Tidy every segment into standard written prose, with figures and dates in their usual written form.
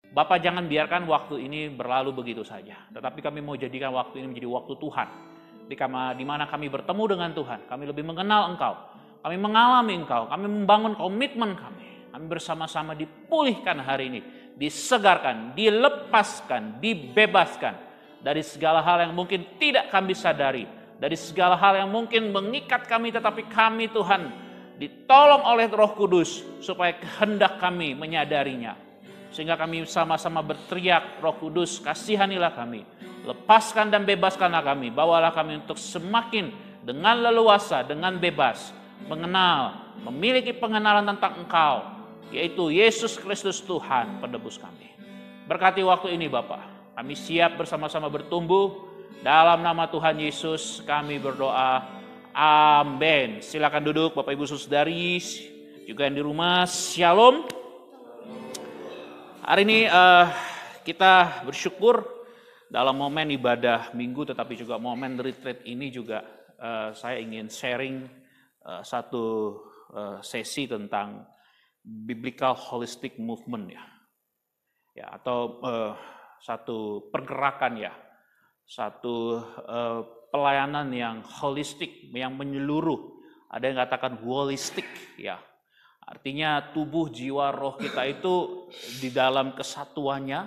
Bapa, jangan biarkan waktu ini berlalu begitu saja. Tetapi kami mau jadikan waktu ini menjadi waktu Tuhan. Di mana kami bertemu dengan Tuhan. Kami lebih mengenal Engkau. Kami mengalami Engkau. Kami membangun komitmen kami. Kami bersama-sama dipulihkan hari ini. Disegarkan, dilepaskan, dibebaskan. Dari segala hal yang mungkin tidak kami sadari. Dari segala hal yang mungkin mengikat kami. Tetapi kami Tuhan ditolong oleh Roh Kudus. Supaya kehendak kami menyadarinya. Sehingga kami sama-sama berteriak, Roh Kudus, kasihanilah kami. Lepaskan dan bebaskanlah kami. Bawalah kami untuk semakin dengan leluasa, dengan bebas. Mengenal, memiliki pengenalan tentang Engkau. Yaitu Yesus Kristus Tuhan, penebus kami. Berkati waktu ini Bapa. Kami siap bersama-sama bertumbuh. Dalam nama Tuhan Yesus kami berdoa. Amin. Silakan duduk Bapak Ibu Saudari. Juga yang di rumah, Shalom. Hari ini kita bersyukur dalam momen ibadah minggu tetapi juga momen retreat ini juga saya ingin sharing satu sesi tentang biblical holistic movement ya atau satu pergerakan ya, satu pelayanan yang holistik, yang menyeluruh. Ada yang katakan holistik ya. Artinya tubuh, jiwa, roh kita itu di dalam kesatuannya,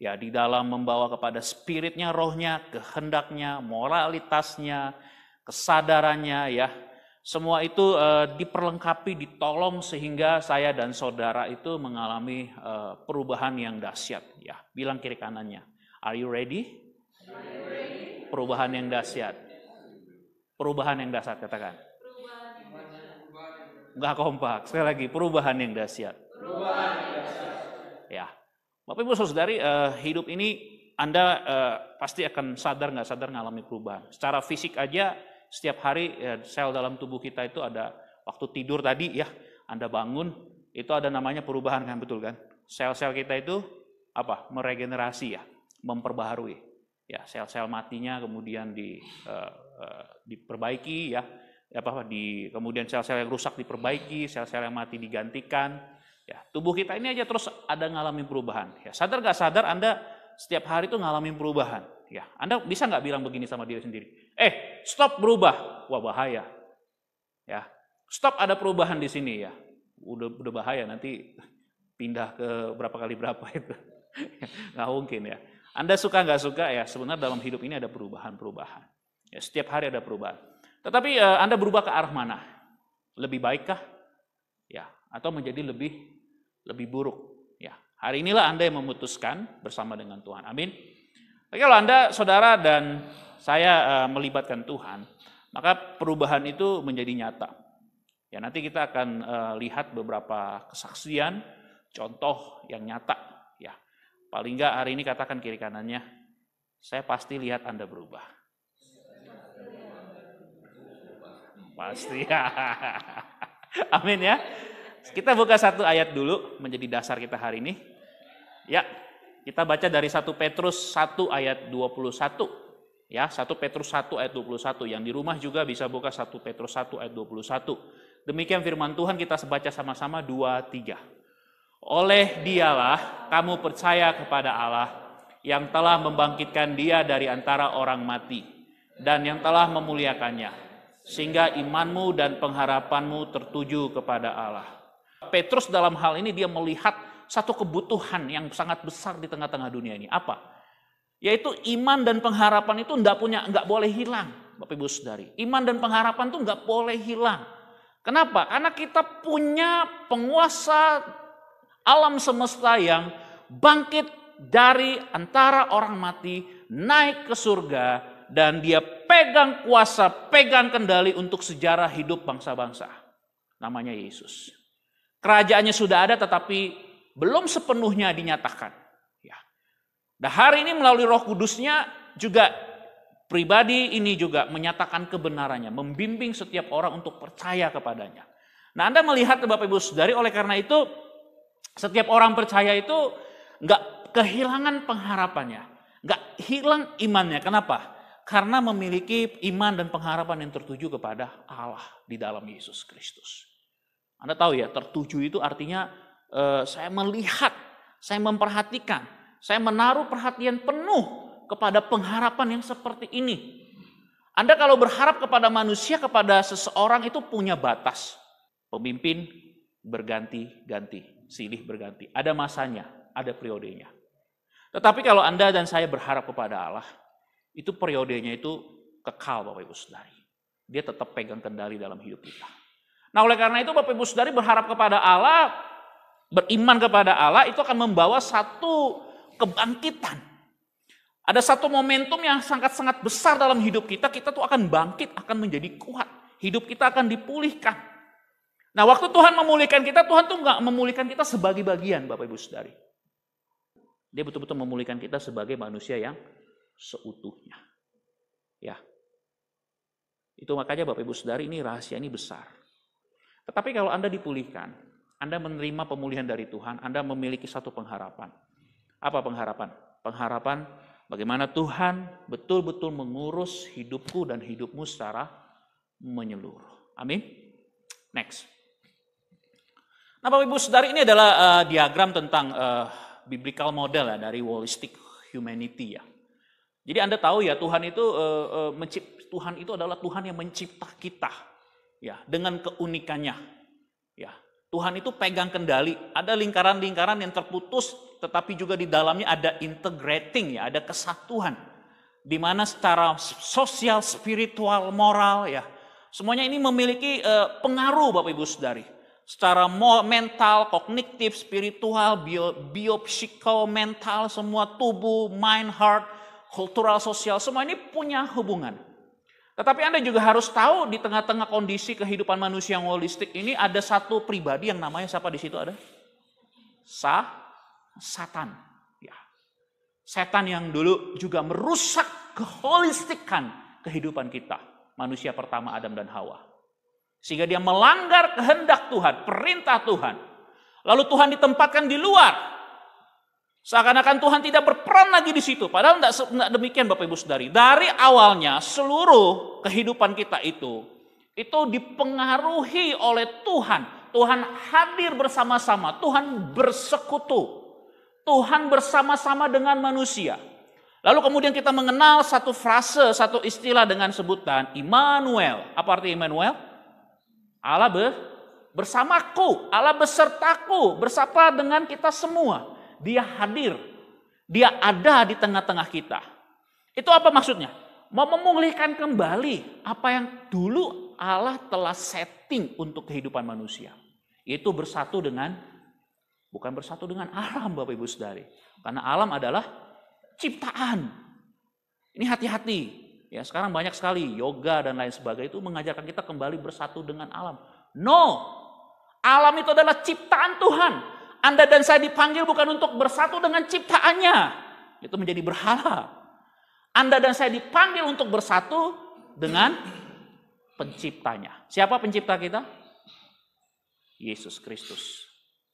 ya di dalam membawa kepada spiritnya, rohnya, kehendaknya, moralitasnya, kesadarannya ya. Semua itu diperlengkapi, ditolong sehingga saya dan saudara itu mengalami perubahan yang dahsyat ya. Bilang kiri kanannya, are you ready? Perubahan yang dahsyat. Perubahan yang dahsyat katakan. Enggak kompak. Sekali lagi, perubahan yang dahsyat. Ya, Bapak Ibu Saudari, hidup ini Anda pasti akan sadar nggak sadar ngalami perubahan. Secara fisik aja, setiap hari sel dalam tubuh kita itu ada waktu tidur tadi ya, Anda bangun, itu ada namanya perubahan kan, betul kan? Sel-sel kita itu apa? Meregenerasi ya, memperbaharui. Ya, sel-sel matinya kemudian diperbaiki ya. Kemudian sel-sel yang rusak diperbaiki, sel-sel yang mati digantikan. Ya, tubuh kita ini aja terus ada ngalamin perubahan. Ya, sadar gak sadar Anda setiap hari itu ngalamin perubahan. Ya, Anda bisa nggak bilang begini sama diri sendiri? Stop berubah. Wah, bahaya. Ya, stop ada perubahan di sini ya. Udah bahaya, nanti pindah ke berapa itu. Nggak mungkin ya. Anda suka nggak suka ya, sebenarnya dalam hidup ini ada perubahan-perubahan. Ya, setiap hari ada perubahan. Tetapi Anda berubah ke arah mana? Lebih baikkah? Ya, atau menjadi lebih buruk? Ya, hari inilah Anda yang memutuskan bersama dengan Tuhan. Amin. Tapi kalau Anda, saudara dan saya melibatkan Tuhan, maka perubahan itu menjadi nyata. Ya, nanti kita akan lihat beberapa kesaksian, contoh yang nyata. Ya, paling enggak hari ini katakan kiri kanannya, saya pasti lihat Anda berubah. Pasti ya. Amin ya. Kita buka satu ayat dulu menjadi dasar kita hari ini. Ya, kita baca dari 1 Petrus 1 ayat 21. Ya, 1 Petrus 1 ayat 21. Yang di rumah juga bisa buka 1 Petrus 1 ayat 21. Demikian firman Tuhan, kita baca sama-sama 2, 3. Oleh dialah kamu percaya kepada Allah yang telah membangkitkan dia dari antara orang mati dan yang telah memuliakannya. Sehingga imanmu dan pengharapanmu tertuju kepada Allah. Petrus dalam hal ini dia melihat satu kebutuhan yang sangat besar di tengah-tengah dunia ini. Apa? Yaitu iman dan pengharapan itu nggak boleh hilang, Bapak Ibu Saudari. Iman dan pengharapan itu nggak boleh hilang. Kenapa? Karena kita punya penguasa alam semesta yang bangkit dari antara orang mati, naik ke surga. Dan dia pegang kuasa, pegang kendali untuk sejarah hidup bangsa-bangsa. Namanya Yesus. Kerajaannya sudah ada tetapi belum sepenuhnya dinyatakan. Ya. Dan hari ini melalui Roh Kudusnya juga pribadi ini juga menyatakan kebenarannya. Membimbing setiap orang untuk percaya kepadanya. Nah, Anda melihat Bapak Ibu Saudari, oleh karena itu setiap orang percaya itu nggak kehilangan pengharapannya. Nggak hilang imannya. Kenapa? Karena memiliki iman dan pengharapan yang tertuju kepada Allah di dalam Yesus Kristus. Anda tahu ya, tertuju itu artinya saya melihat, Saya memperhatikan, saya menaruh perhatian penuh kepada pengharapan yang seperti ini. Anda kalau berharap kepada manusia, kepada seseorang itu punya batas. Pemimpin berganti-ganti, silih berganti. Ada masanya, ada periodenya. Tetapi kalau Anda dan saya berharap kepada Allah, itu periodenya itu kekal Bapak Ibu Saudari. Dia tetap pegang kendali dalam hidup kita. Nah oleh karena itu Bapak Ibu Saudari berharap kepada Allah, beriman kepada Allah itu akan membawa satu kebangkitan. Ada satu momentum yang sangat-sangat besar dalam hidup kita, kita tuh akan bangkit, akan menjadi kuat. Hidup kita akan dipulihkan. Nah waktu Tuhan memulihkan kita, Tuhan tuh nggak memulihkan kita sebagai bagian Bapak Ibu Saudari. Dia betul-betul memulihkan kita sebagai manusia yang seutuhnya. Ya. Itu makanya Bapak Ibu Saudari ini rahasia ini besar. Tetapi kalau Anda dipulihkan, Anda menerima pemulihan dari Tuhan, Anda memiliki satu pengharapan. Apa pengharapan? Pengharapan bagaimana Tuhan betul-betul mengurus hidupku dan hidupmu secara menyeluruh. Amin. Next. Nah Bapak Ibu Saudari ini adalah diagram tentang biblical model ya, dari holistic humanity ya. Jadi Anda tahu ya Tuhan itu adalah Tuhan yang mencipta kita ya dengan keunikannya. Ya, Tuhan itu pegang kendali, ada lingkaran-lingkaran yang terputus tetapi juga di dalamnya ada integrating ya, ada kesatuan. Di mana secara sosial, spiritual, moral ya, semuanya ini memiliki pengaruh Bapak Ibu Saudari. Secara mental, kognitif, spiritual, biopsikomental, semua tubuh, mind, heart, kultural, sosial, semua ini punya hubungan. Tetapi Anda juga harus tahu di tengah-tengah kondisi kehidupan manusia yang holistik ini ada satu pribadi yang namanya siapa di situ ada? Satan. Ya. Setan yang dulu juga merusak keholistikan kehidupan kita. Manusia pertama Adam dan Hawa. Sehingga dia melanggar kehendak Tuhan, perintah Tuhan. Lalu Tuhan ditempatkan di luar. Seakan-akan Tuhan tidak berperan lagi di situ. Padahal tidak demikian Bapak Ibu Saudari. Dari awalnya seluruh kehidupan kita itu dipengaruhi oleh Tuhan. Tuhan hadir bersama-sama. Tuhan bersekutu. Tuhan bersama-sama dengan manusia. Lalu kemudian kita mengenal satu frase, satu istilah dengan sebutan Immanuel. Apa arti Immanuel? Allah bersamaku, Allah besertaku, bersama dengan kita semua. Dia hadir, dia ada di tengah-tengah kita. Itu apa maksudnya? Mau memulihkan kembali apa yang dulu Allah telah setting untuk kehidupan manusia. Itu bukan bersatu dengan alam Bapak Ibu Saudari. Karena alam adalah ciptaan. Ini hati-hati. Ya, sekarang banyak sekali yoga dan lain sebagainya itu mengajarkan kita kembali bersatu dengan alam. No, alam itu adalah ciptaan Tuhan. Anda dan saya dipanggil bukan untuk bersatu dengan ciptaannya. Itu menjadi berhala. Anda dan saya dipanggil untuk bersatu dengan penciptanya. Siapa pencipta kita? Yesus Kristus.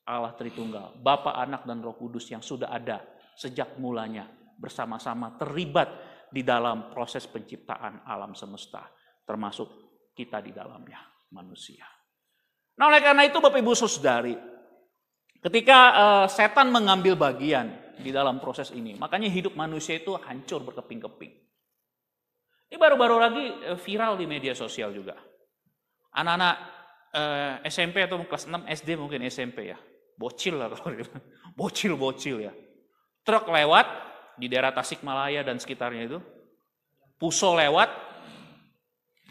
Allah Tritunggal, Bapa, Anak, dan Roh Kudus yang sudah ada sejak mulanya. Bersama-sama terlibat di dalam proses penciptaan alam semesta, termasuk kita di dalamnya, manusia. Nah oleh karena itu Bapak Ibu Saudari, ketika setan mengambil bagian di dalam proses ini, makanya hidup manusia itu hancur berkeping-keping. Ini baru-baru lagi viral di media sosial juga. Anak-anak SMP atau kelas 6 SD mungkin SMP ya, bocil lah kalau bocil ya. Truk lewat di daerah Tasikmalaya dan sekitarnya itu, Puso lewat,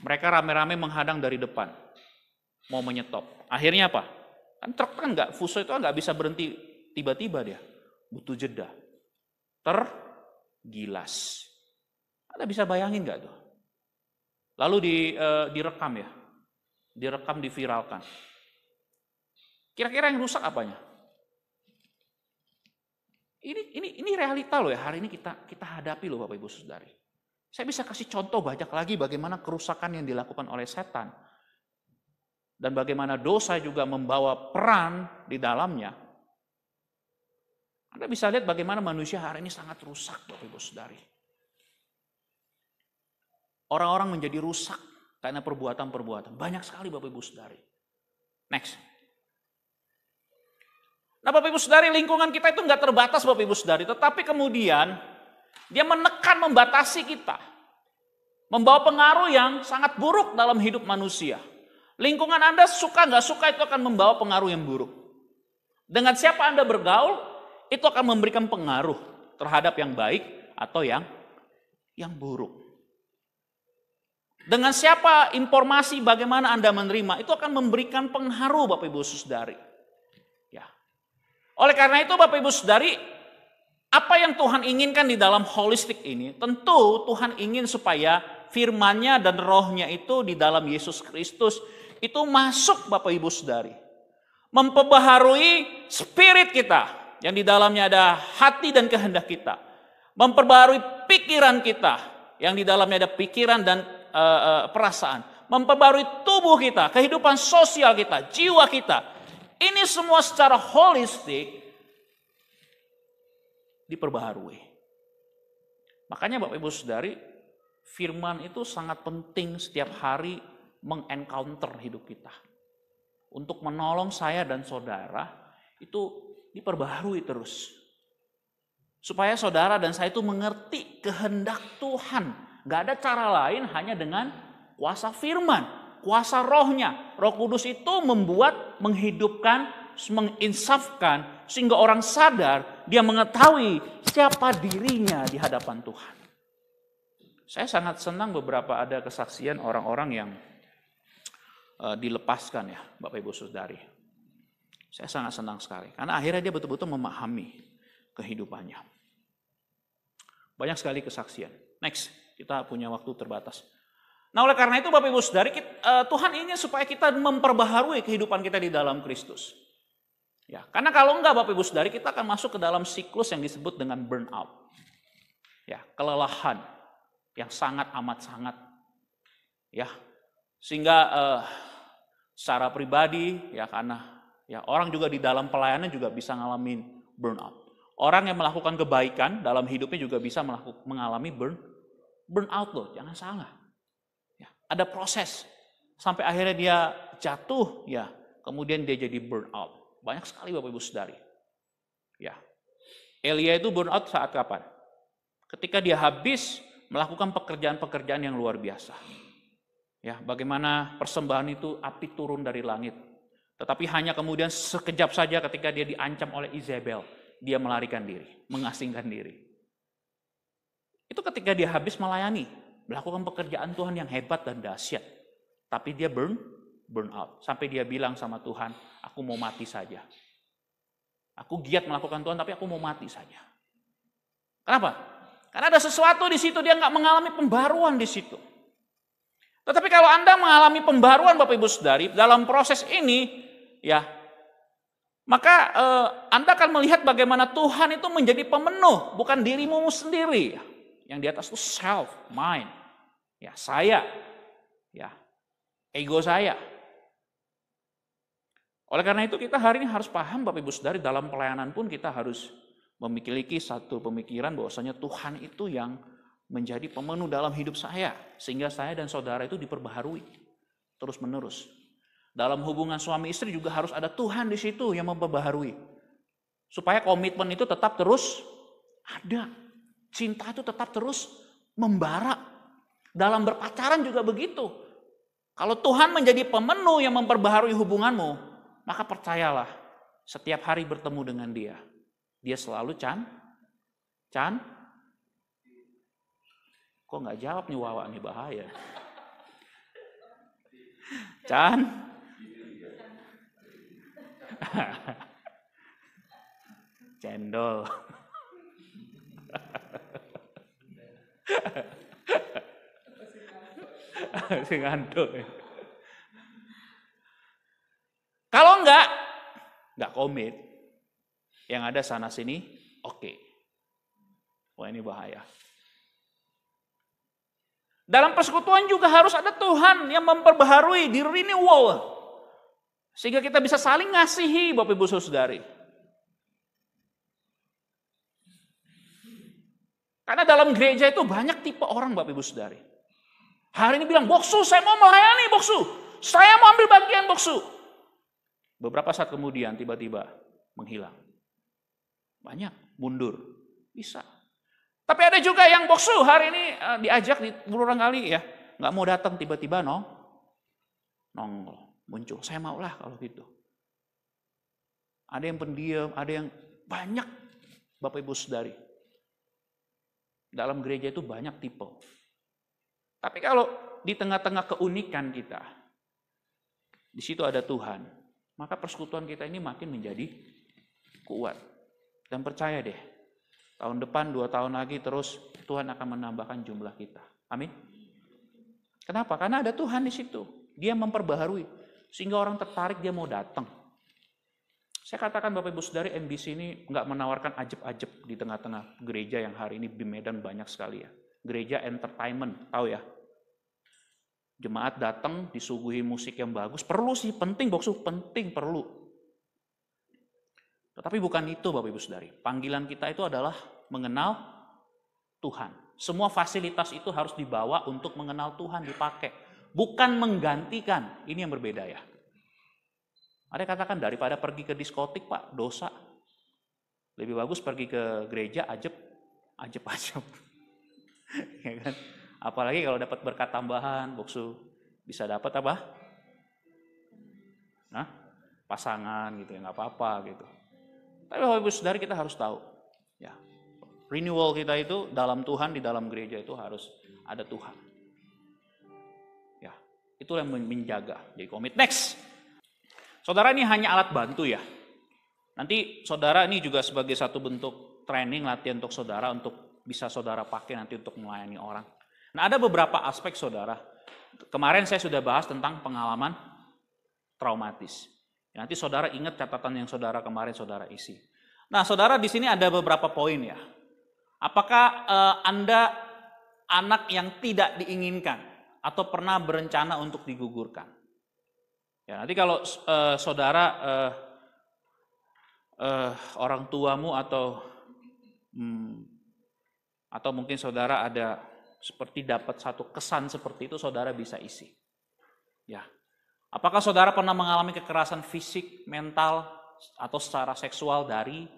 mereka rame-rame menghadang dari depan, mau menyetop. Akhirnya apa? Kan truk kan Fuso itu nggak bisa berhenti tiba-tiba dia, butuh jeda, tergilas. Anda bisa bayangin nggak tuh? Lalu direkam ya, direkam, diviralkan. Kira-kira yang rusak apanya? Ini realita loh ya, hari ini kita hadapi loh Bapak Ibu Saudari. Saya bisa kasih contoh banyak lagi bagaimana kerusakan yang dilakukan oleh setan. Dan bagaimana dosa juga membawa peran di dalamnya. Anda bisa lihat bagaimana manusia hari ini sangat rusak Bapak Ibu Saudari. Orang-orang menjadi rusak karena perbuatan-perbuatan. Banyak sekali Bapak Ibu Saudari. Next. Nah Nah Bapak Ibu Saudari, lingkungan kita itu nggak terbatas Bapak Ibu Saudari, tetapi kemudian dia menekan, membatasi kita. Membawa pengaruh yang sangat buruk dalam hidup manusia. Lingkungan Anda suka nggak suka itu akan membawa pengaruh yang buruk. Dengan siapa Anda bergaul, itu akan memberikan pengaruh terhadap yang baik atau yang buruk. Dengan siapa informasi bagaimana Anda menerima, itu akan memberikan pengaruh Bapak Ibu Saudari. Ya. Oleh karena itu Bapak Ibu Saudari, apa yang Tuhan inginkan di dalam holistik ini, tentu Tuhan ingin supaya firman-Nya dan roh-Nya itu di dalam Yesus Kristus itu masuk Bapak Ibu Saudari. Memperbaharui spirit kita yang di dalamnya ada hati dan kehendak kita. Memperbaharui pikiran kita yang di dalamnya ada pikiran dan perasaan. Memperbaharui tubuh kita, kehidupan sosial kita, jiwa kita. Ini semua secara holistik diperbaharui. Makanya Bapak Ibu Saudari, firman itu sangat penting setiap hari mengencounter hidup kita. Untuk menolong saya dan saudara itu diperbaharui terus. Supaya saudara dan saya itu mengerti kehendak Tuhan. Gak ada cara lain hanya dengan kuasa firman, kuasa rohnya. Roh Kudus itu membuat, menghidupkan, menginsafkan, sehingga orang sadar, dia mengetahui siapa dirinya di hadapan Tuhan. Saya sangat senang beberapa ada kesaksian orang-orang yang dilepaskan ya Bapak Ibu Saudari. Saya sangat senang sekali. Karena akhirnya dia betul-betul memahami kehidupannya. Banyak sekali kesaksian. Next, kita punya waktu terbatas. Nah oleh karena itu Bapak Ibu Saudari, Tuhan ingin supaya kita memperbaharui kehidupan kita di dalam Kristus. Ya, karena kalau enggak Bapak Ibu Saudari, kita akan masuk ke dalam siklus yang disebut dengan burnout. Ya, kelelahan yang sangat amat sangat. Ya. Sehingga secara pribadi ya karena ya orang juga di dalam pelayanan juga bisa ngalamin burnout. Orang yang melakukan kebaikan dalam hidupnya juga bisa mengalami burnout loh, jangan salah. Ya, ada proses sampai akhirnya dia jatuh ya, kemudian dia jadi burnout. Banyak sekali Bapak Ibu Saudari. Ya. Elia itu burnout saat kapan? Ketika dia habis melakukan pekerjaan-pekerjaan yang luar biasa. Ya, bagaimana persembahan itu api turun dari langit. Tetapi hanya kemudian sekejap saja ketika dia diancam oleh Izebel, dia melarikan diri, mengasingkan diri. Itu ketika dia habis melayani, melakukan pekerjaan Tuhan yang hebat dan dahsyat. Tapi dia burn out. Sampai dia bilang sama Tuhan, aku mau mati saja. Aku giat melakukan Tuhan, tapi aku mau mati saja. Kenapa? Karena ada sesuatu di situ, dia nggak mengalami pembaruan di situ. Tetapi kalau Anda mengalami pembaruan Bapak Ibu Saudari, dalam proses ini, ya, maka Anda akan melihat bagaimana Tuhan itu menjadi pemenuh, bukan dirimu sendiri. Yang di atas itu self, mind, ya saya, ya ego saya. Oleh karena itu kita hari ini harus paham Bapak Ibu Saudari, dalam pelayanan pun kita harus memiliki satu pemikiran bahwasanya Tuhan itu yang menjadi pemenuh dalam hidup saya. Sehingga saya dan saudara itu diperbaharui terus menerus. Dalam hubungan suami istri juga harus ada Tuhan di situ yang memperbaharui. Supaya komitmen itu tetap terus ada. Cinta itu tetap terus membara. Dalam berpacaran juga begitu. Kalau Tuhan menjadi pemenuh yang memperbaharui hubunganmu, maka percayalah, setiap hari bertemu dengan Dia, Dia selalu Chan? Kok nggak jawab nih Wawa, nih bahaya. Chan? Cendol. Ngantuk. Kalau nggak komit, yang ada sana sini, oke. Wah ini bahaya. Dalam persekutuan juga harus ada Tuhan yang memperbaharui, di renewal. Sehingga kita bisa saling ngasihi Bapak Ibu Saudari. Karena dalam gereja itu banyak tipe orang Bapak Ibu Saudari. Hari ini bilang, boksu saya mau melayani boksu. Saya mau ambil bagian boksu. Beberapa saat kemudian tiba-tiba menghilang. Banyak, mundur, bisa. Tapi ada juga yang boksu hari ini diajak berulang kali ya, nggak mau datang, tiba-tiba nongol, muncul. Saya maulah kalau gitu. Ada yang pendiam, ada yang banyak, Bapak Ibu Saudari. Dalam gereja itu banyak tipe. Tapi kalau di tengah-tengah keunikan kita, di situ ada Tuhan, maka persekutuan kita ini makin menjadi kuat. Dan percaya deh, tahun depan, 2 tahun lagi terus Tuhan akan menambahkan jumlah kita. Amin. Kenapa? Karena ada Tuhan di situ. Dia memperbaharui. Sehingga orang tertarik, dia mau datang. Saya katakan Bapak Ibu Saudari, MBC ini nggak menawarkan ajeb-ajeb di tengah-tengah gereja yang hari ini di Medan banyak sekali ya. Gereja entertainment, tahu ya? Jemaat datang, disuguhi musik yang bagus, perlu sih, penting, boksu, penting, perlu. Tetapi bukan itu Bapak Ibu Saudari. Panggilan kita itu adalah mengenal Tuhan. Semua fasilitas itu harus dibawa untuk mengenal Tuhan, dipakai. Bukan menggantikan, ini yang berbeda ya. Ada yang katakan daripada pergi ke diskotik Pak, dosa. Lebih bagus pergi ke gereja, ajeb. Ya kan? Apalagi kalau dapat berkat tambahan, boksu bisa dapat apa? Nah, pasangan gitu ya, nggak apa-apa gitu. Tapi Bapak Ibu Saudari kita harus tahu, ya, renewal kita itu dalam Tuhan, di dalam gereja itu harus ada Tuhan. Ya, itu yang menjaga. Jadi komit. Next, saudara ini hanya alat bantu ya. Nanti saudara ini juga sebagai satu bentuk training, latihan untuk saudara untuk bisa saudara pakai nanti untuk melayani orang. Nah, ada beberapa aspek saudara. Kemarin saya sudah bahas tentang pengalaman traumatis. Nanti saudara ingat catatan yang saudara kemarin saudara isi. Nah, saudara di sini ada beberapa poin ya. Apakah Anda anak yang tidak diinginkan atau pernah berencana untuk digugurkan? Ya, nanti kalau saudara orang tuamu atau mungkin saudara ada seperti dapat satu kesan seperti itu, saudara bisa isi. Ya. Apakah saudara pernah mengalami kekerasan fisik, mental, atau secara seksual dari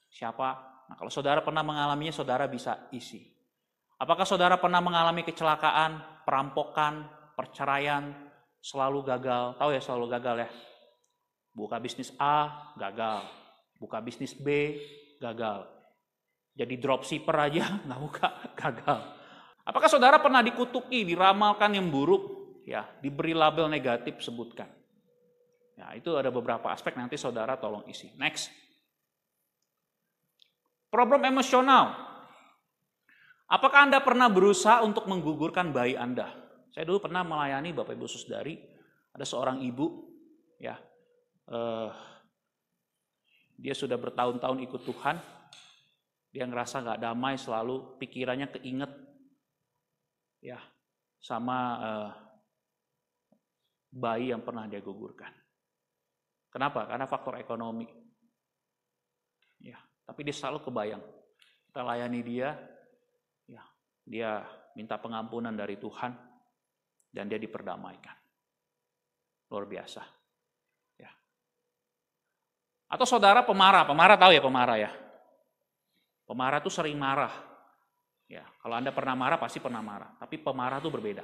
siapa? Nah, kalau saudara pernah mengalaminya, saudara bisa isi. Apakah saudara pernah mengalami kecelakaan, perampokan, perceraian, selalu gagal? Tahu ya selalu gagal ya? Buka bisnis A, gagal. Buka bisnis B, gagal. Jadi dropshipper aja nggak buka, gagal. Apakah saudara pernah dikutuki, diramalkan yang buruk, ya, diberi label negatif, sebutkan. Ya, itu ada beberapa aspek, nanti saudara tolong isi. Next. Problem emosional. Apakah Anda pernah berusaha untuk menggugurkan bayi Anda? Saya dulu pernah melayani Bapak Ibu Saudari, ada seorang ibu, ya, dia sudah bertahun-tahun ikut Tuhan, dia ngerasa nggak damai, selalu pikirannya keinget, ya, sama bayi yang pernah dia gugurkan. Kenapa? Karena faktor ekonomi. Ya, tapi dia selalu kebayang. Kita layani dia, ya, dia minta pengampunan dari Tuhan dan dia diperdamaikan. Luar biasa. Ya. Atau saudara pemarah tahu ya pemarah ya. Pemarah tuh sering marah. Ya, kalau Anda pernah marah pasti pernah marah, tapi pemarah itu berbeda.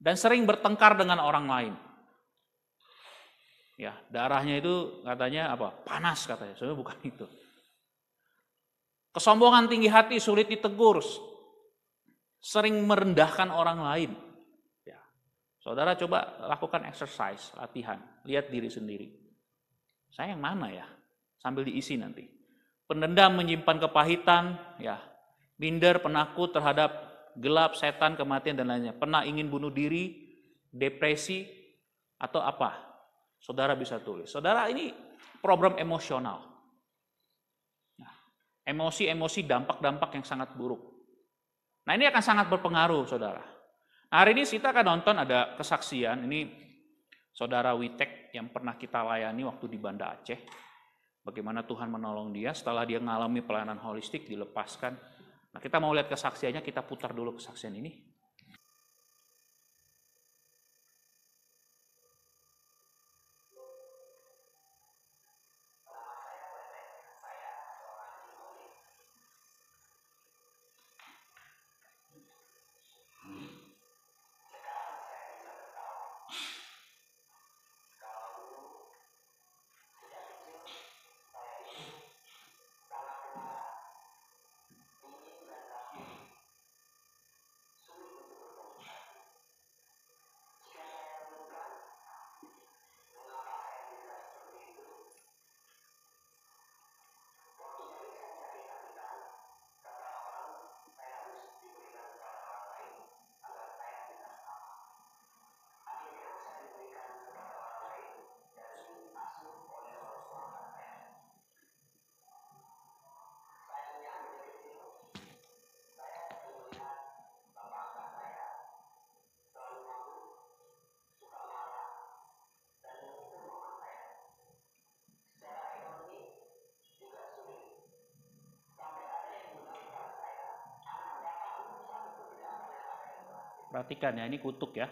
Dan sering bertengkar dengan orang lain. Ya, darahnya itu katanya apa? Panas katanya, sebenarnya bukan itu. Kesombongan, tinggi hati, sulit ditegur. Sering merendahkan orang lain. Ya. Saudara coba lakukan exercise, latihan, lihat diri sendiri. Saya yang mana ya? Sambil diisi nanti. Pendendam, menyimpan kepahitan, ya. Minder, penakut terhadap gelap, setan, kematian, dan lainnya. Pernah ingin bunuh diri, depresi, atau apa? Saudara bisa tulis. Saudara, ini problem emosional. Nah, emosi-emosi, dampak-dampak yang sangat buruk. Nah, ini akan sangat berpengaruh, saudara. Nah, hari ini kita akan nonton ada kesaksian. Ini saudara Witek yang pernah kita layani waktu di Banda Aceh. Bagaimana Tuhan menolong dia setelah dia mengalami pelayanan holistik, dilepaskan. Nah, kita mau lihat kesaksiannya, kita putar dulu kesaksian ini. Perhatikan ya, ini kutuk ya.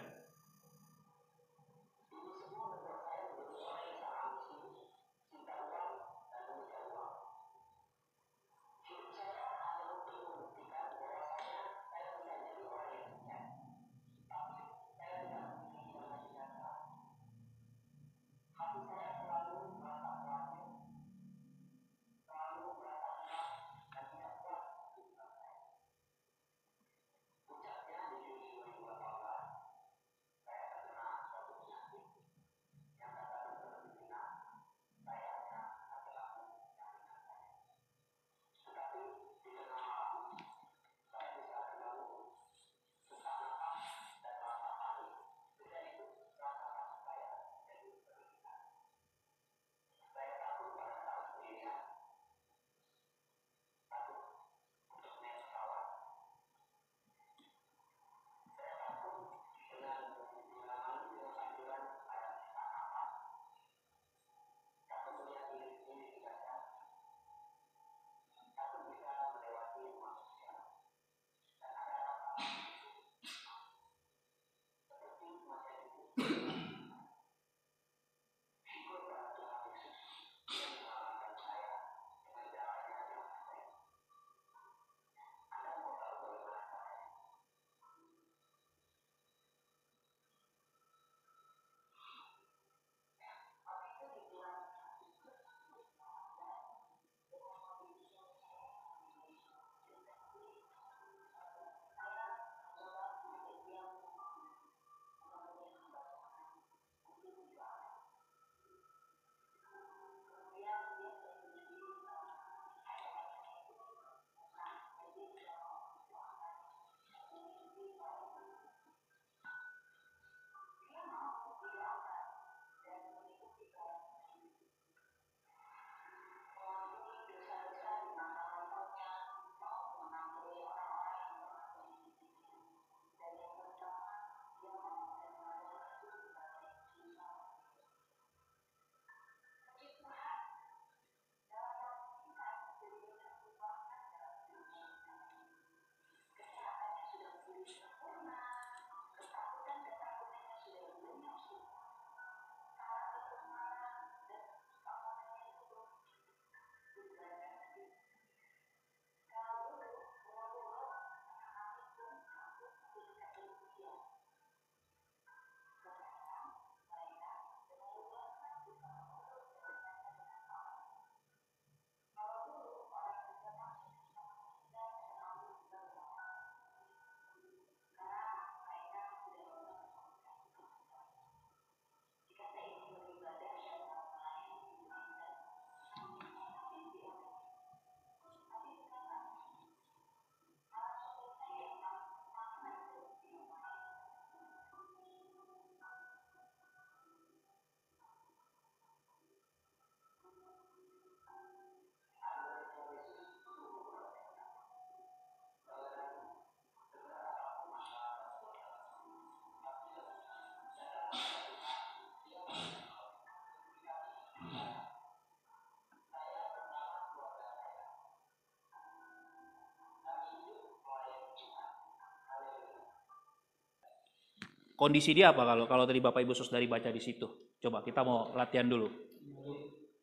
Kondisi dia apa kalau tadi Bapak Ibu Saudari baca di situ? Coba kita mau latihan dulu.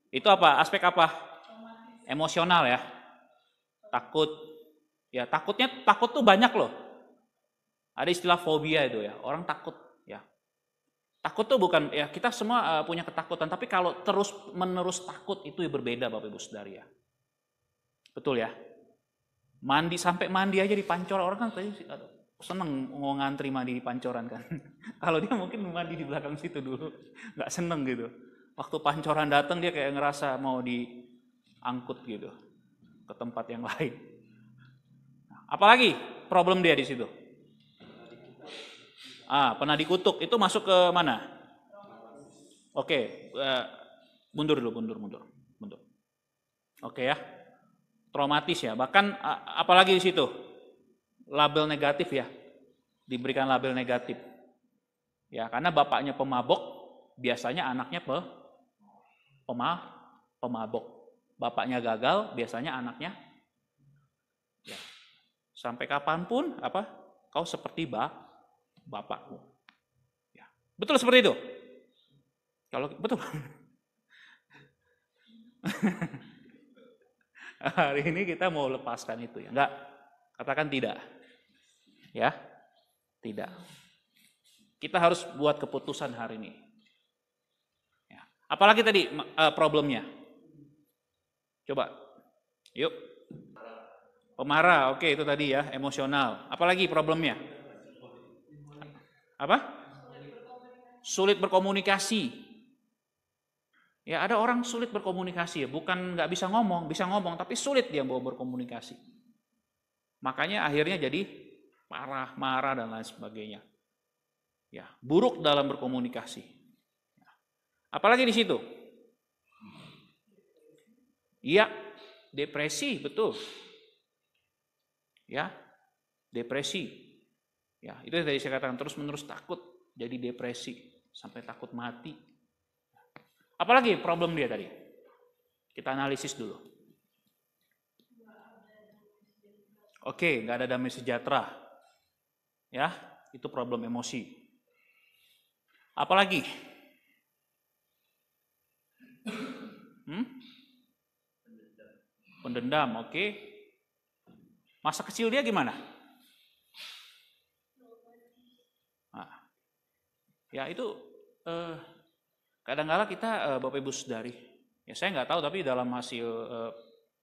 Itu apa? Aspek apa? Emosional ya. Takut. Ya, takut tuh banyak loh. Ada istilah fobia itu ya. Orang takut ya. Takut tuh bukan ya, kita semua punya ketakutan, tapi kalau terus-menerus takut itu berbeda Bapak Ibu Saudari ya. Betul ya? Sampai mandi aja di Pancoran, orang kan tadi seneng mau ngantri mandi di Pancoran kan. Kalau dia mungkin mandi di belakang situ dulu, nggak seneng gitu. Waktu Pancoran datang dia kayak ngerasa mau diangkut gitu ke tempat yang lain. Apalagi problem dia di situ? Pernah dikutuk, itu masuk ke mana? Oke, mundur dulu, mundur. Oke ya, traumatis ya. Bahkan apalagi di situ? Label negatif ya, diberikan label negatif. Ya, karena bapaknya pemabok, biasanya anaknya pemabok. Bapaknya gagal, biasanya anaknya ya. Sampai kapanpun kau seperti Bapakmu. Ya. Betul seperti itu? Kalau betul. Hari ini kita mau lepaskan itu ya. Enggak. Katakan tidak. Ya. Tidak. Kita harus buat keputusan hari ini. Ya. Apalagi tadi problemnya? Coba. Yuk. Pemarah, oke itu tadi ya, emosional. Apalagi problemnya? Apa? Sulit berkomunikasi. Ya ada orang sulit berkomunikasi ya, bukan nggak bisa ngomong, tapi sulit dia mau berkomunikasi. Makanya akhirnya jadi marah dan lain sebagainya. Ya, buruk dalam berkomunikasi. Apalagi di situ? Iya, depresi, betul. Ya, depresi. Ya, itu yang tadi saya katakan terus-menerus takut jadi depresi sampai takut mati. Apalagi problem dia tadi? Kita analisis dulu. Oke, nggak ada damai sejahtera. Ya, itu problem emosi. Apalagi? Pendendam, oke. Masa kecil dia gimana? Nah, ya itu kadang-kadang kita Bapak Ibu Saudari, ya saya nggak tahu tapi dalam hasil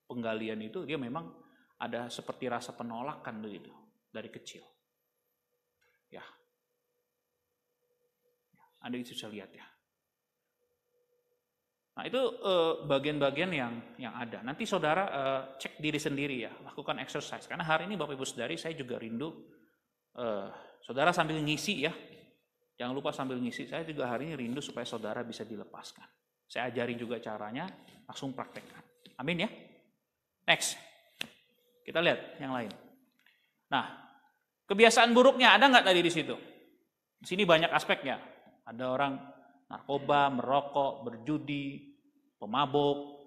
penggalian itu dia memang ada seperti rasa penolakan begitu dari kecil. Ya, Anda bisa lihat ya. Nah itu bagian-bagian yang ada. Nanti saudara cek diri sendiri ya, lakukan exercise. Karena hari ini Bapak Ibu Saudari saya juga rindu saudara sambil ngisi ya. Jangan lupa sambil ngisi, saya juga hari ini rindu supaya saudara bisa dilepaskan. Saya ajari juga caranya, langsung praktekkan. Amin ya. Next, kita lihat yang lain. Nah, kebiasaan buruknya ada nggak tadi di situ? Di sini banyak aspeknya. Ada orang narkoba, merokok, berjudi, pemabuk,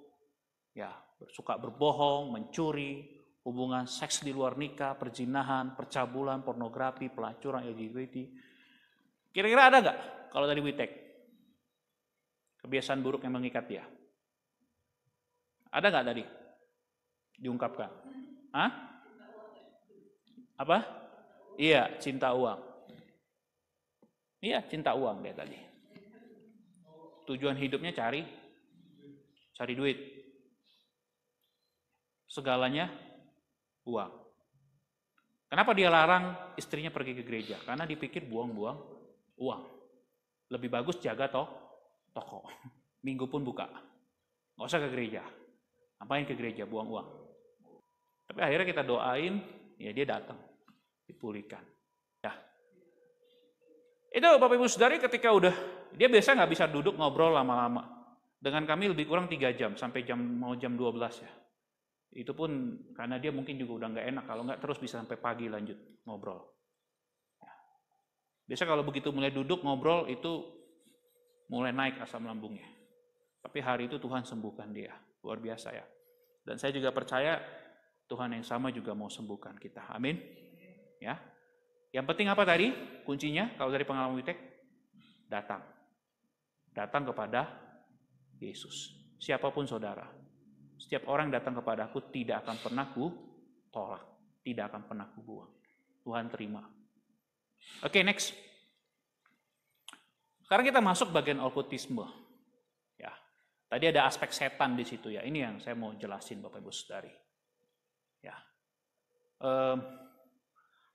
ya suka berbohong, mencuri, hubungan seks di luar nikah, perzinahan, percabulan, pornografi, pelacuran, LGBT. Kira-kira ada nggak kalau tadi Witek? Kebiasaan buruk yang mengikat dia. Ada nggak tadi? Diungkapkan. Hah? Apa? Iya, cinta uang. Iya, cinta uang dia tadi. Tujuan hidupnya cari duit. Segalanya uang. Kenapa dia larang istrinya pergi ke gereja? Karena dipikir buang-buang uang. Lebih bagus jaga toko. Minggu pun buka. Nggak usah ke gereja. Ngapain ke gereja? Buang uang. Tapi akhirnya kita doain, ya dia datang. Dipulihkan. Ya. Itu Bapak Ibu Saudari ketika udah, dia biasa nggak bisa duduk ngobrol lama-lama. Dengan kami lebih kurang 3 jam, sampai mau jam 12 ya. Itu pun karena dia mungkin juga udah nggak enak, kalau nggak terus bisa sampai pagi lanjut ngobrol. Biasa kalau begitu mulai duduk ngobrol itu mulai naik asam lambungnya. Tapi hari itu Tuhan sembuhkan dia, luar biasa ya. Dan saya juga percaya Tuhan yang sama juga mau sembuhkan kita. Amin. Ya. Yang penting apa tadi? Kuncinya kalau dari pengalaman Witek, datang. Datang kepada Yesus. Siapapun saudara. Setiap orang datang kepada aku tidak akan pernah ku tolak, tidak akan pernah ku buang. Tuhan terima. Oke, next. Sekarang kita masuk bagian okultisme. Ya. Tadi ada aspek setan di situ ya. Ini yang saya mau jelasin Bapak Ibu Saudari. Ya.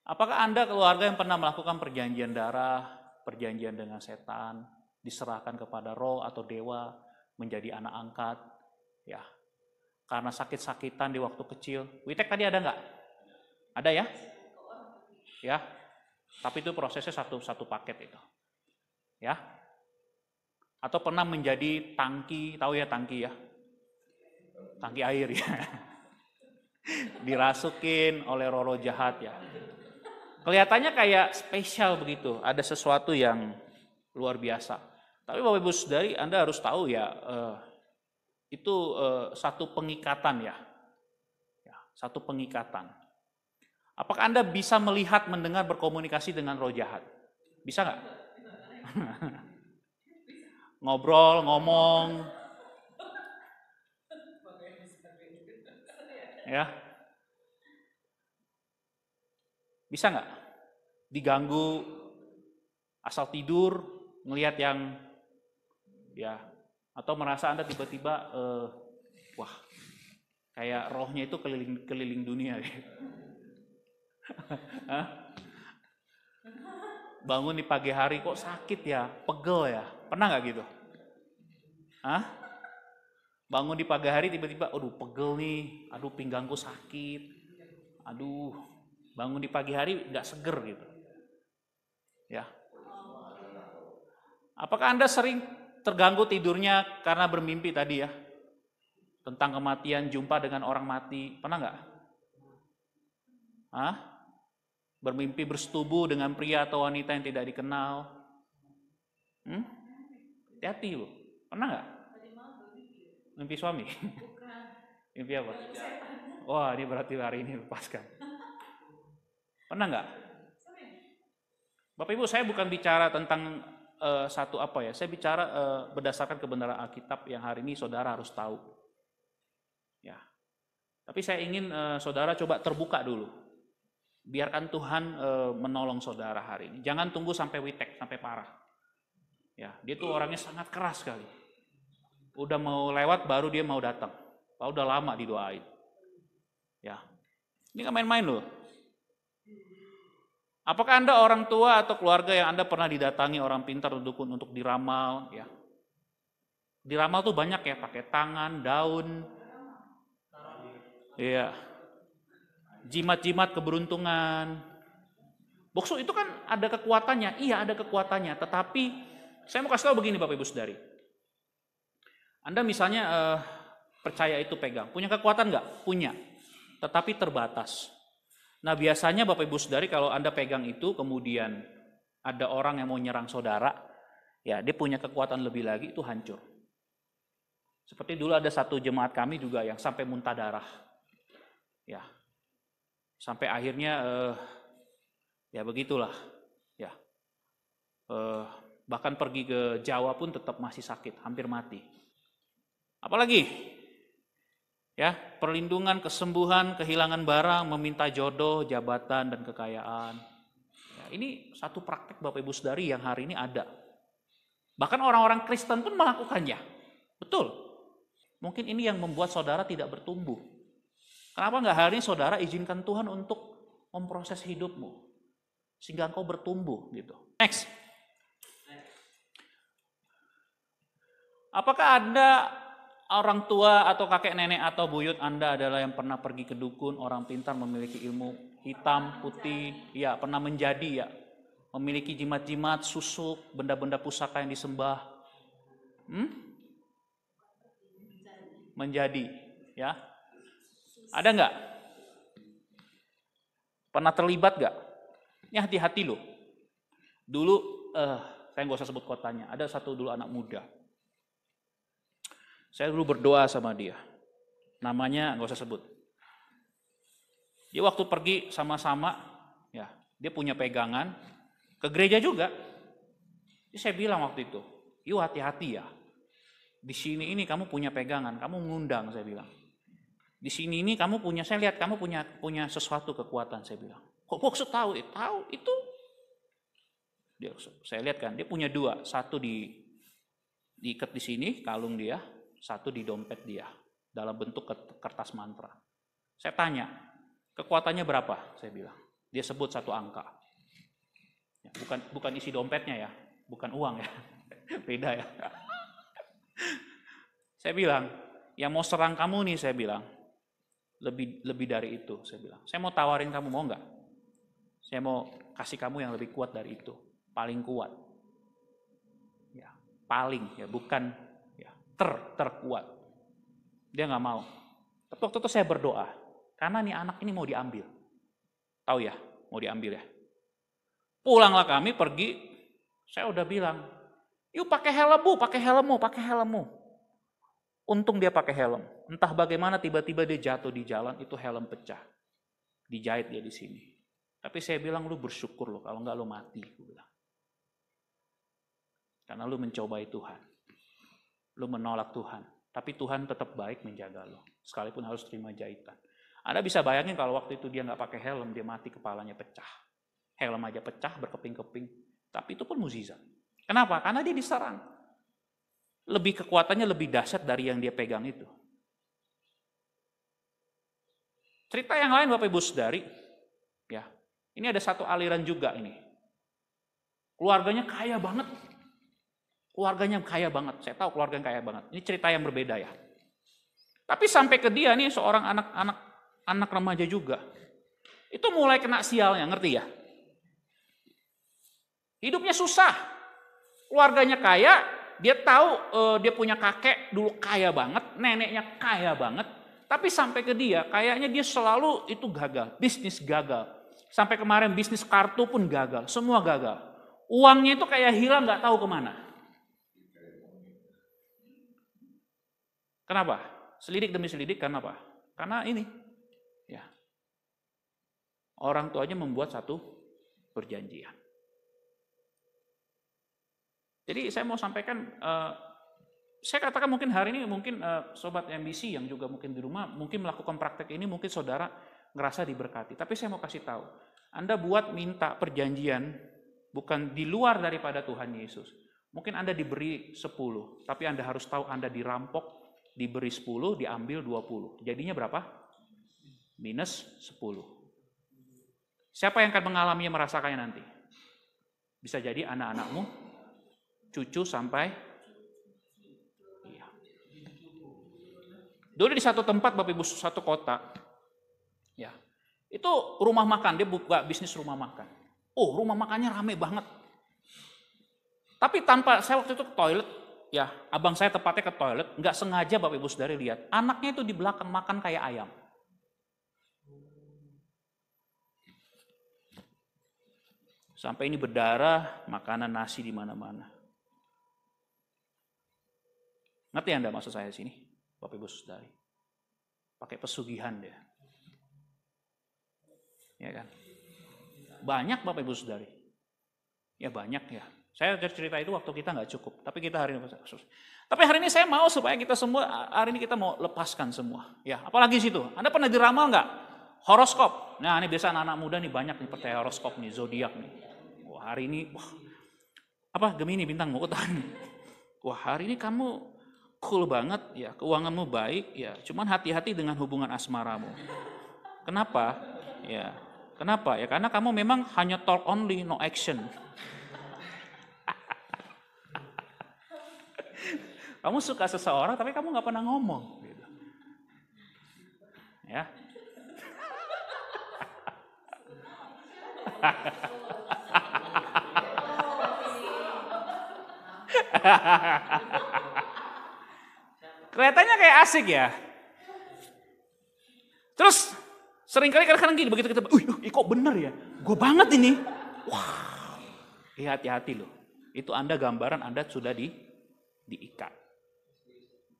Apakah Anda keluarga yang pernah melakukan perjanjian darah, perjanjian dengan setan, diserahkan kepada roh atau dewa, menjadi anak angkat, ya. Karena sakit-sakitan di waktu kecil. Witek tadi ada nggak? Ada ya? Ya. Tapi itu prosesnya satu paket itu. Ya. Atau pernah menjadi tangki, tahu ya tangki ya? Tangki air ya. Dirasukin oleh roh-roh jahat ya. Kelihatannya kayak spesial begitu, ada sesuatu yang luar biasa. Tapi Bapak Ibu Saudari, Anda harus tahu ya, itu satu pengikatan ya. Satu pengikatan. Apakah Anda bisa melihat, mendengar, berkomunikasi dengan roh jahat? Bisa nggak? Ngobrol, ngomong. Ya. Bisa nggak? Diganggu, asal tidur, ngelihat yang ya, atau merasa Anda tiba-tiba wah, kayak rohnya itu keliling dunia. Bangun di pagi hari kok sakit ya, pegel ya. Pernah nggak gitu? Hah? Bangun di pagi hari tiba-tiba, aduh pegel nih, aduh pinggangku sakit, aduh. Bangun di pagi hari nggak seger gitu. Ya. Apakah Anda sering terganggu tidurnya karena bermimpi tadi ya? Tentang kematian, jumpa dengan orang mati. Pernah nggak? Hah? Bermimpi bersetubuh dengan pria atau wanita yang tidak dikenal. Hati-hati loh. Pernah nggak? Mimpi suami? Mimpi apa? Wah, ini berarti hari ini lepaskan. Pernah nggak? Bapak Ibu, saya bukan bicara tentang satu apa ya. Saya bicara berdasarkan kebenaran Alkitab yang hari ini saudara harus tahu. Ya. Tapi saya ingin saudara coba terbuka dulu. Biarkan Tuhan menolong saudara hari ini. Jangan tunggu sampai witek, sampai parah. Ya, dia tuh orangnya sangat keras sekali. Udah mau lewat baru dia mau datang. Udah lama didoain. Ya. Ini nggak main-main loh. Apakah Anda orang tua atau keluarga yang Anda pernah didatangi orang pintar untuk diramal? Ya. Diramal tuh banyak ya, pakai tangan, daun. Iya. Jimat-jimat keberuntungan. Bokso itu kan ada kekuatannya. Iya, ada kekuatannya. Tetapi saya mau kasih tahu begini Bapak Ibu Saudari. Anda misalnya percaya itu pegang. Punya kekuatan nggak? Punya. Tetapi terbatas. Nah biasanya Bapak Ibu Saudari kalau Anda pegang itu kemudian ada orang yang mau nyerang saudara, ya dia punya kekuatan lebih lagi, itu hancur. Seperti dulu ada satu jemaat kami juga yang sampai muntah darah. Ya. Sampai akhirnya ya begitulah. Ya. Bahkan pergi ke Jawa pun tetap masih sakit, hampir mati. Apalagi? Ya, perlindungan, kesembuhan, kehilangan barang, meminta jodoh, jabatan dan kekayaan. Ya, ini satu praktek Bapak Ibu Saudari yang hari ini ada. Bahkan orang-orang Kristen pun melakukannya. Betul. Mungkin ini yang membuat saudara tidak bertumbuh. Kenapa nggak hari ini saudara izinkan Tuhan untuk memproses hidupmu sehingga engkau bertumbuh gitu. Next. Apakah Anda orang tua atau kakek nenek atau buyut Anda adalah yang pernah pergi ke dukun, orang pintar, memiliki ilmu hitam, putih, ya pernah menjadi ya, memiliki jimat-jimat, susuk, benda-benda pusaka yang disembah, menjadi, ya, ada nggak? Pernah terlibat nggak? Ya hati-hati loh. Dulu, saya nggak usah sebut kotanya, ada satu dulu anak muda. Saya dulu berdoa sama dia. Namanya nggak usah sebut. Dia waktu pergi sama-sama, ya dia punya pegangan ke gereja juga. Jadi saya bilang waktu itu, yuk hati-hati ya. Di sini ini kamu punya pegangan, kamu ngundang saya bilang. Di sini ini kamu punya, saya lihat kamu punya sesuatu kekuatan saya bilang. Kok maksud tahu? Tahu itu. Saya lihat kan dia punya dua, satu diikat di sini kalung dia. Satu di dompet dia, dalam bentuk kertas mantra. Saya tanya, kekuatannya berapa? Saya bilang. Dia sebut satu angka. Ya, bukan isi dompetnya ya, bukan uang ya, beda ya. Saya bilang, yang mau serang kamu nih, saya bilang, lebih dari itu, saya bilang. Saya mau tawarin kamu, mau nggak? Saya mau kasih kamu yang lebih kuat dari itu, paling kuat. Ya, paling ya, bukan terkuat. Dia nggak mau. Tapi waktu itu saya berdoa, karena nih anak ini mau diambil. Tahu ya, mau diambil ya. Pulanglah kami pergi, saya udah bilang, yuk pakai helmmu, pakai helmmu, pakai helmmu. Untung dia pakai helm. Entah bagaimana tiba-tiba dia jatuh di jalan, itu helm pecah. Dijahit dia di sini. Tapi saya bilang, lu bersyukur loh, kalau nggak lu mati. Gue bilang. Karena lu mencobai Tuhan. Lu menolak Tuhan. Tapi Tuhan tetap baik menjaga lu. Sekalipun harus terima jahitan. Anda bisa bayangin kalau waktu itu dia nggak pakai helm, dia mati kepalanya pecah. Helm aja pecah, berkeping-keping. Tapi itu pun mukjizat. Kenapa? Karena dia diserang. Kekuatannya lebih dahsyat dari yang dia pegang itu. Cerita yang lain Bapak Ibu Saudari, ya, ini ada satu aliran juga ini. Keluarganya kaya banget. Keluarganya kaya banget. Saya tahu keluarganya kaya banget. Ini cerita yang berbeda ya. Tapi sampai ke dia nih seorang anak remaja juga. Itu mulai kena sialnya, ngerti ya? Hidupnya susah. Keluarganya kaya, dia tahu dia punya kakek dulu kaya banget, neneknya kaya banget. Tapi sampai ke dia, kayaknya dia selalu itu gagal, bisnis gagal. Sampai kemarin bisnis kartu pun gagal, semua gagal. Uangnya itu kayak hilang nggak tahu kemana. Kenapa? Selidik demi selidik, karena apa? Karena ini, ya, orang tuanya membuat satu perjanjian. Jadi saya mau sampaikan, saya katakan mungkin hari ini mungkin sobat MBC yang juga mungkin di rumah mungkin melakukan praktek ini, mungkin saudara ngerasa diberkati. Tapi saya mau kasih tahu, Anda buat minta perjanjian bukan di luar daripada Tuhan Yesus. Mungkin Anda diberi 10, tapi Anda harus tahu Anda dirampok, diberi 10, diambil 20. Jadinya berapa? Minus 10. Siapa yang akan mengalaminya, merasakannya nanti? Bisa jadi anak-anakmu, cucu sampai. Dulu di satu tempat Bapak Ibu, satu kota, ya, itu rumah makan, dia buka bisnis rumah makan. Oh, rumah makannya rame banget. Tapi tanpa, saya waktu itu ke toilet, ya, abang saya tepatnya ke toilet, nggak sengaja Bapak Ibu Saudari lihat, anaknya itu di belakang makan kayak ayam. Sampai ini berdarah, makanan nasi di mana-mana. Ngerti Anda maksud saya sini? Bapak Ibu Saudari. Pakai pesugihan dia. Ya kan? Banyak Bapak Ibu Saudari. Ya banyak ya. Saya cerita itu waktu kita nggak cukup. Tapi kita hari ini. Tapi hari ini saya mau supaya kita semua, hari ini kita mau lepaskan semua. Ya, apalagi situ. Anda pernah diramal nggak? Horoskop. Nah ini biasa anak-anak muda nih banyak nih percaya horoskop nih, zodiak nih. Wah hari ini, wah, apa Gemini bintang mau tahan. Wah hari ini kamu cool banget, ya, keuanganmu baik, ya, cuman hati-hati dengan hubungan asmaramu. Kenapa? Ya, kenapa? Ya karena kamu memang hanya talk only, no action. Kamu suka seseorang, tapi kamu nggak pernah ngomong. Gitu. Ya. Kelihatannya kayak asik ya. Terus seringkali kadang-kadang gini, begitu kita, kok bener ya? Gue banget ini. Wah, hati-hati loh. Itu Anda gambaran Anda sudah diikat.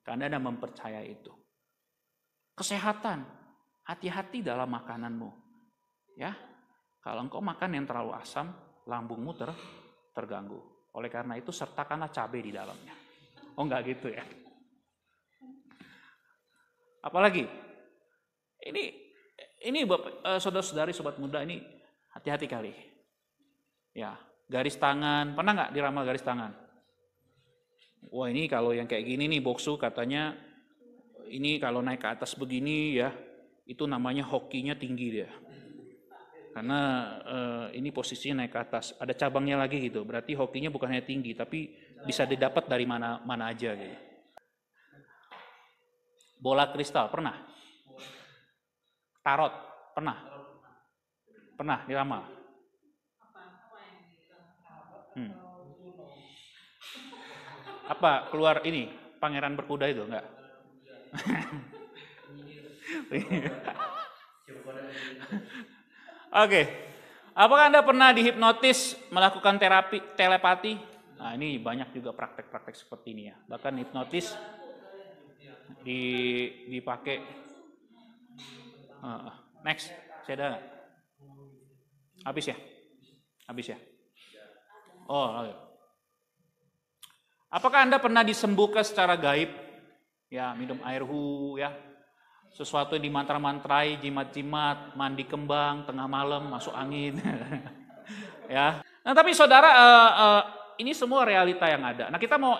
Karena Anda mempercayai itu. Kesehatan, hati-hati dalam makananmu. Ya, kalau engkau makan yang terlalu asam, lambungmu terganggu. Oleh karena itu sertakanlah cabai di dalamnya. Oh enggak gitu ya. Apalagi ini saudara-saudari, sobat muda ini hati-hati kali. Ya, garis tangan, pernah nggak diramal garis tangan? Wah ini kalau yang kayak gini nih boksu katanya ini kalau naik ke atas begini ya itu namanya hokinya tinggi dia. Karena ini posisinya naik ke atas, ada cabangnya lagi gitu. Berarti hokinya bukan hanya tinggi tapi bisa didapat dari mana aja gitu. Bola kristal, pernah? Tarot, pernah? Pernah diramal? Apa, keluar ini, pangeran berkuda itu, enggak? Oke, apakah Anda pernah dihipnotis melakukan terapi telepati? Nah ini banyak juga praktek-praktek seperti ini ya. Bahkan hipnotis dipakai. Next, saya ada. Habis ya? Oh, oke. Apakah Anda pernah disembuhkan secara gaib? Ya, minum air hu, ya. Sesuatu yang dimantra-mantrai, jimat-jimat, mandi kembang, tengah malam, masuk angin. Ya. Nah, tapi saudara, ini semua realita yang ada. Nah, kita mau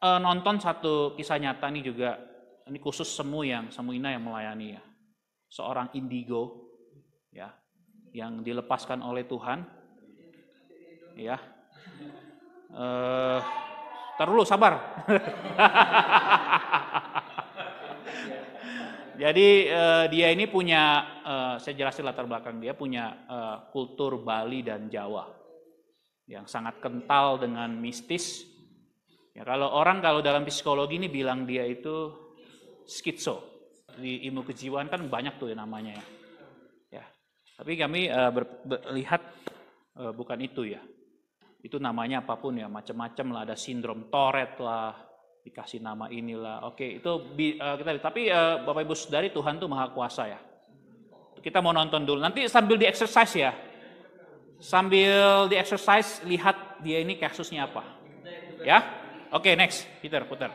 nonton satu kisah nyata nih juga. Ini khusus Semuina yang melayani ya. Seorang indigo, ya, yang dilepaskan oleh Tuhan, ya. Dulu sabar. Jadi dia ini punya, saya jelasin latar belakang dia, punya kultur Bali dan Jawa yang sangat kental dengan mistis. Ya, kalau dalam psikologi ini bilang dia itu skitso. Di ilmu kejiwaan kan banyak tuh ya namanya ya. Ya. Tapi kami lihat bukan itu ya. Itu namanya apapun ya, macam-macam lah, ada sindrom Tourette lah, dikasih nama inilah. Oke, itu kita. Tapi Bapak Ibu Saudari, Tuhan tuh Maha Kuasa ya. Kita mau nonton dulu. Nanti sambil di exercise ya. Sambil di exercise lihat dia ini kasusnya apa. Ya? Oke, next. Peter, putar.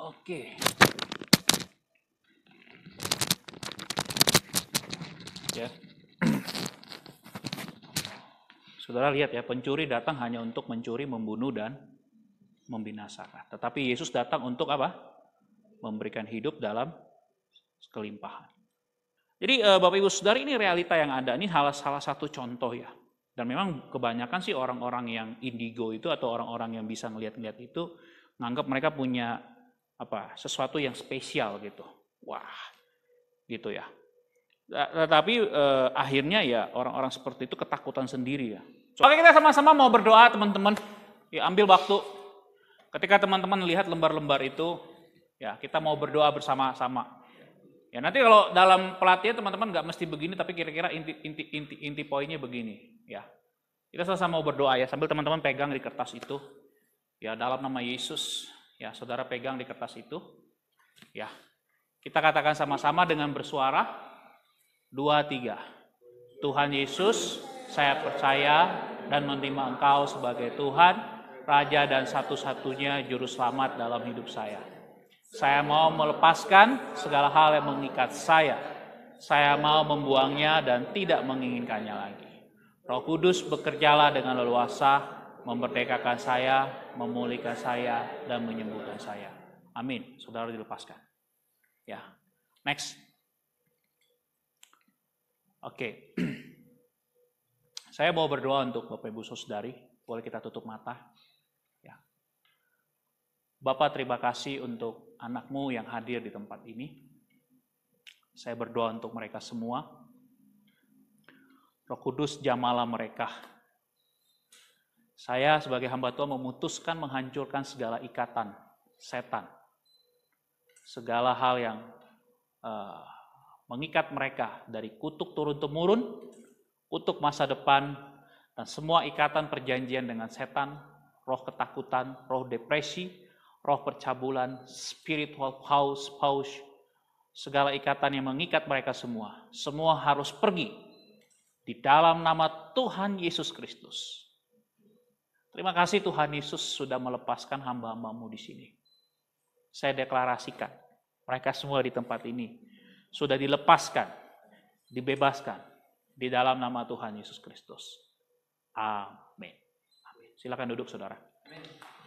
Oke. Ya. Saudara lihat ya, pencuri datang hanya untuk mencuri, membunuh, dan membinasakan. Tetapi Yesus datang untuk apa? Memberikan hidup dalam kelimpahan. Jadi Bapak Ibu Saudara, ini realita yang ada. Ini salah satu contoh ya. Dan memang kebanyakan sih orang-orang yang indigo itu atau orang-orang yang bisa ngelihat-ngelihat itu nganggap mereka punya sesuatu yang spesial gitu. Wah, gitu ya. Tetapi akhirnya ya orang-orang seperti itu ketakutan sendiri ya. Oke, kita sama-sama mau berdoa teman-teman. Ya, ambil waktu. Ketika teman-teman lihat lembar-lembar itu, ya kita mau berdoa bersama-sama. Ya nanti kalau dalam pelatihan teman-teman nggak mesti begini, tapi kira-kira inti poinnya begini. Ya, kita sama-sama mau berdoa ya sambil teman-teman pegang di kertas itu. Ya dalam nama Yesus, ya saudara pegang di kertas itu. Ya, kita katakan sama-sama dengan bersuara 2, 3. Tuhan Yesus, saya percaya dan menerima Engkau sebagai Tuhan, Raja dan satu-satunya Juru Selamat dalam hidup saya. Saya mau melepaskan segala hal yang mengikat saya. Saya mau membuangnya dan tidak menginginkannya lagi. Roh Kudus bekerjalah dengan leluasa, memerdekakan saya, memulihkan saya, dan menyembuhkan saya. Amin. Saudara dilepaskan. Ya. Next. Oke. Saya mau berdoa untuk Bapak Ibu Saudari. Boleh kita tutup mata? Ya. Bapak, terima kasih untuk anak-Mu yang hadir di tempat ini. Saya berdoa untuk mereka semua. Roh Kudus jamalah mereka. Saya sebagai hamba Tuhan memutuskan menghancurkan segala ikatan setan. Segala hal yang mengikat mereka dari kutuk turun-temurun, kutuk masa depan, dan semua ikatan perjanjian dengan setan, roh ketakutan, roh depresi, roh percabulan, spiritual pause, segala ikatan yang mengikat mereka semua harus pergi di dalam nama Tuhan Yesus Kristus. Terima kasih Tuhan Yesus sudah melepaskan hamba-hamba-Mu di sini. Saya deklarasikan, mereka semua di tempat ini sudah dilepaskan, dibebaskan di dalam nama Tuhan Yesus Kristus. Amin. Silakan duduk saudara. Amin.